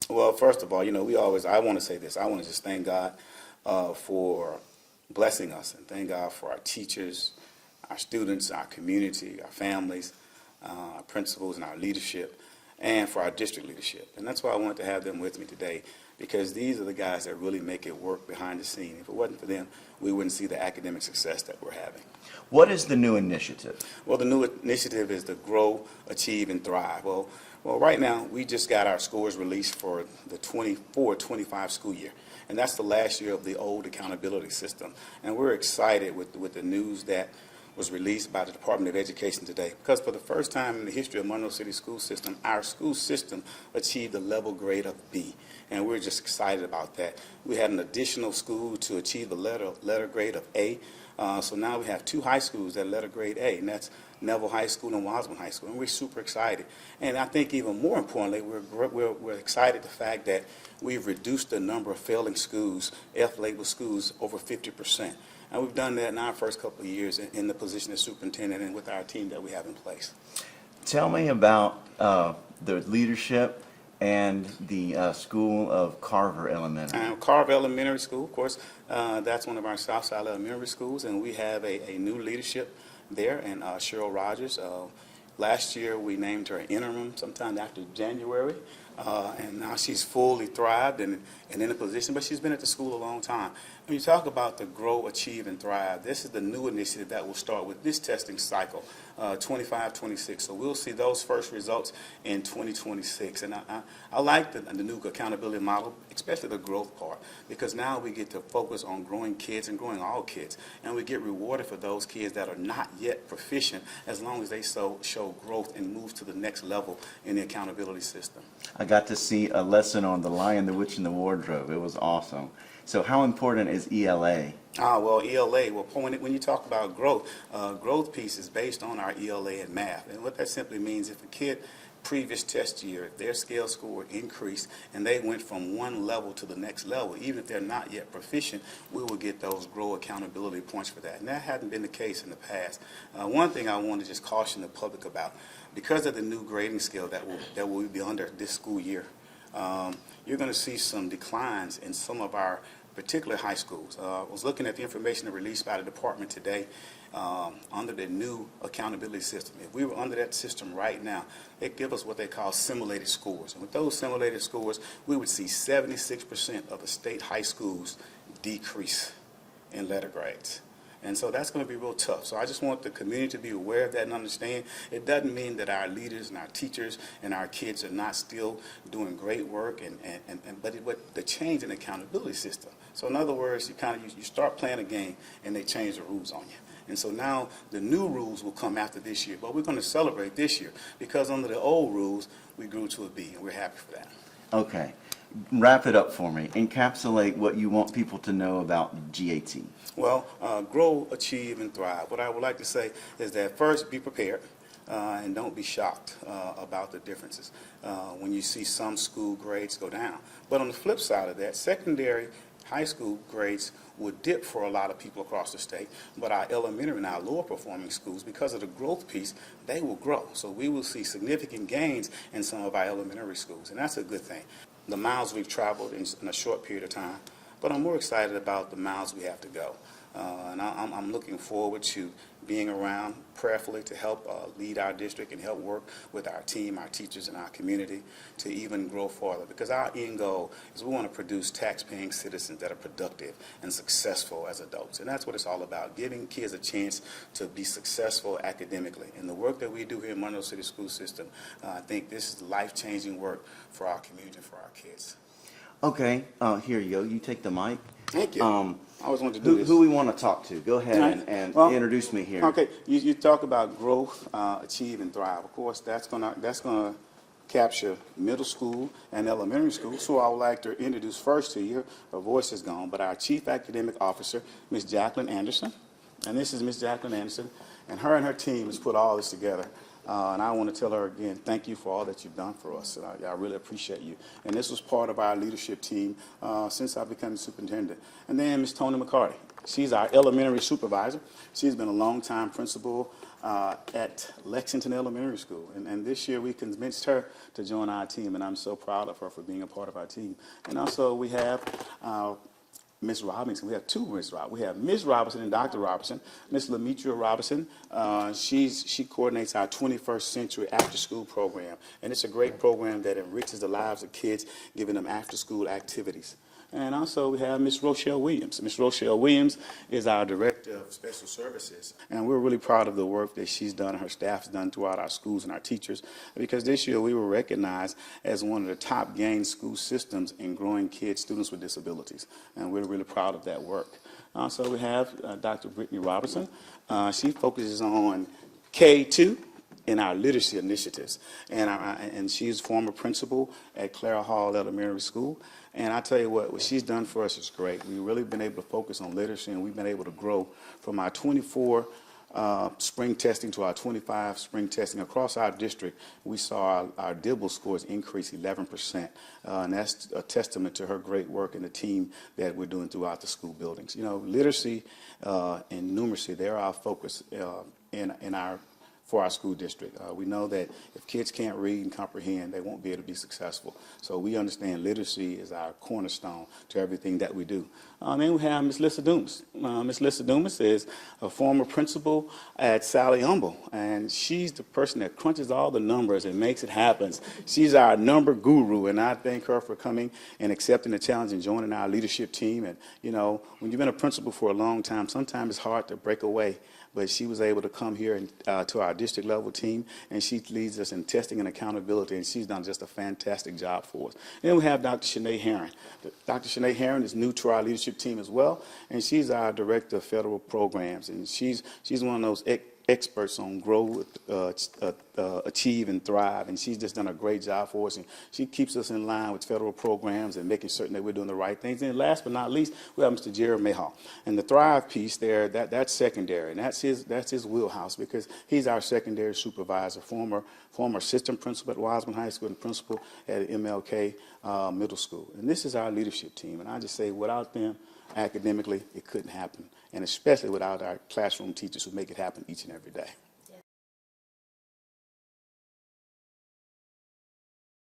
Well, first of all, I want to say this. I want to just thank God for blessing us and thank God for our teachers, our students, our community, our families, our principals, and our leadership, and for our district leadership. And that's why I wanted to have them with me today, because these are the guys that really make it work behind the scene. If it wasn't for them, we wouldn't see the academic success that we're having. What is the new initiative? Well, the new initiative is to grow, achieve, and thrive. Well, right now, we just got our scores released for the 24-25 school year, and that's the last year of the old accountability system. And we're excited with the news that was released by the Department of Education today, because for the first time in the history of Monroe City School System, our school system achieved a level grade of B, and we're just excited about that. We had an additional school to achieve the letter grade of A, so now we have two high schools that letter grade A, and that's Neville High School and Wasman High School, and we're super excited. And I think even more importantly, we're excited the fact that we've reduced the number of failing schools, F-labeled schools, over 50%. And we've done that in our first couple of years in the position of superintendent and with our team that we have in place. Tell me about the leadership and the School of Carver Elementary. Carver Elementary School, of course, that's one of our Southside elementary schools, and we have a new leadership there, and Cheryl Rogers. Last year we named her interim sometime after January, and now she's fully thrived and in a position, but she's been at the school a long time. When you talk about the Grow, Achieve, and Thrive, this is the new initiative that will start with this testing cycle, 25-26. So we'll see those first results in 2026. And I like the new accountability model, especially the growth part, because now we get to focus on growing kids and growing all kids. And we get rewarded for those kids that are not yet proficient as long as they show growth and move to the next level in the accountability system. I got to see a lesson on The Lion, the Witch, and the Wardrobe. It was awesome. So how important is ELA? Well, ELA, when you talk about growth, growth piece is based on our ELA in math. And what that simply means, if a kid previous test year, if their scale score increased and they went from one level to the next level, even if they're not yet proficient, we will get those grow accountability points for that. And that hadn't been the case in the past. One thing I want to just caution the public about, because of the new grading scale that will be under this school year, you're going to see some declines in some of our particular high schools. I was looking at the information released by the department today under the new accountability system. If we were under that system right now, it gives us what they call simulated scores. And with those simulated scores, we would see 76% of the state high schools decrease in letter grades. And so that's going to be real tough. So I just want the community to be aware of that and understand it doesn't mean that our leaders and our teachers and our kids are not still doing great work, but the change in the accountability system. So in other words, you start playing a game and they change the rules on you. And so now the new rules will come after this year, but we're going to celebrate this year because under the old rules, we grew to a B, and we're happy for that. Okay. Wrap it up for me. Encapsulate what you want people to know about GAT. Well, grow, achieve, and thrive. What I would like to say is that first, be prepared and don't be shocked about the differences when you see some school grades go down. But on the flip side of that, secondary high school grades would dip for a lot of people across the state, but our elementary and our lower performing schools, because of the growth piece, they will grow. So we will see significant gains in some of our elementary schools, and that's a good thing. The miles we've traveled in a short period of time, but I'm more excited about the miles we have to go. And I'm looking forward to being around prayerfully to help lead our district and help work with our team, our teachers, and our community to even grow farther. Because our end goal is we want to produce tax-paying citizens that are productive and successful as adults. And that's what it's all about, giving kids a chance to be successful academically. And the work that we do here in Monroe City School System, I think this is life-changing work for our community and for our kids. Okay, here you go. You take the mic. Thank you. I always wanted to do this. Who we want to talk to? Go ahead and introduce me here. Okay, you talk about growth, achieve, and thrive. Of course, that's gonna capture middle school and elementary school. So I would like to introduce first to you. Her voice is gone, but our Chief Academic Officer, Ms. Jacqueline Anderson, and this is Ms. Jacqueline Anderson, and her team has put all this together. And I want to tell her again, thank you for all that you've done for us. I really appreciate you. And this was part of our leadership team since I became the superintendent. And then Ms. Tony McCarty. She's our elementary supervisor. She's been a longtime principal at Lexington Elementary School. And this year we convinced her to join our team, and I'm so proud of her for being a part of our team. And also we have Ms. Robinson. We have two Ms. Robinson. We have Ms. Robinson and Dr. Robinson. Ms. Lamitra Robinson, she coordinates our 21st Century After School program. And it's a great program that enriches the lives of kids, giving them after-school activities. And also we have Ms. Rochelle Williams. Ms. Rochelle Williams is our Director of Special Services. And we're really proud of the work that she's done and her staff's done throughout our schools and our teachers, because this year we were recognized as one of the top gained school systems in growing kids, students with disabilities. And we're really proud of that work. Also we have Dr. Brittany Robinson. She focuses on K-2 in our literacy initiatives. And she's former principal at Clara Hall Elementary School. And I tell you what she's done for us is great. We've really been able to focus on literacy, and we've been able to grow from our 24 spring testing to our 25 spring testing across our district. We saw our DIBEL scores increase 11%, and that's a testament to her great work and the team that we're doing throughout the school buildings. You know, literacy and numeracy, they're our focus for our school district. We know that if kids can't read and comprehend, they won't be able to be successful. So we understand literacy is our cornerstone to everything that we do. Then we have Ms. Lissa Dumas. Ms. Lissa Dumas is a former principal at Sally Humble, and she's the person that crunches all the numbers and makes it happen. She's our number guru, and I thank her for coming and accepting the challenge and joining our leadership team. And, you know, when you've been a principal for a long time, sometimes it's hard to break away. But she was able to come here and, to our district level team, and she leads us in testing and accountability, and she's done just a fantastic job for us. And then we have Dr. Shanae Herron. Dr. Shanae Herron is new to our leadership team as well, and she's our director of federal programs, and she's one of those experts on grow, achieve, and thrive, and she's just done a great job for us, and she keeps us in line with federal programs and making certain that we're doing the right things. And last but not least, we have Mr. Jerry Mayhaw. And the Thrive piece there, that's secondary, and that's his wheelhouse, because he's our secondary supervisor, former assistant principal at Wiseman High School and principal at MLK Middle School. And this is our leadership team, and I just say without them, academically, it couldn't happen, and especially without our classroom teachers who make it happen each and every day.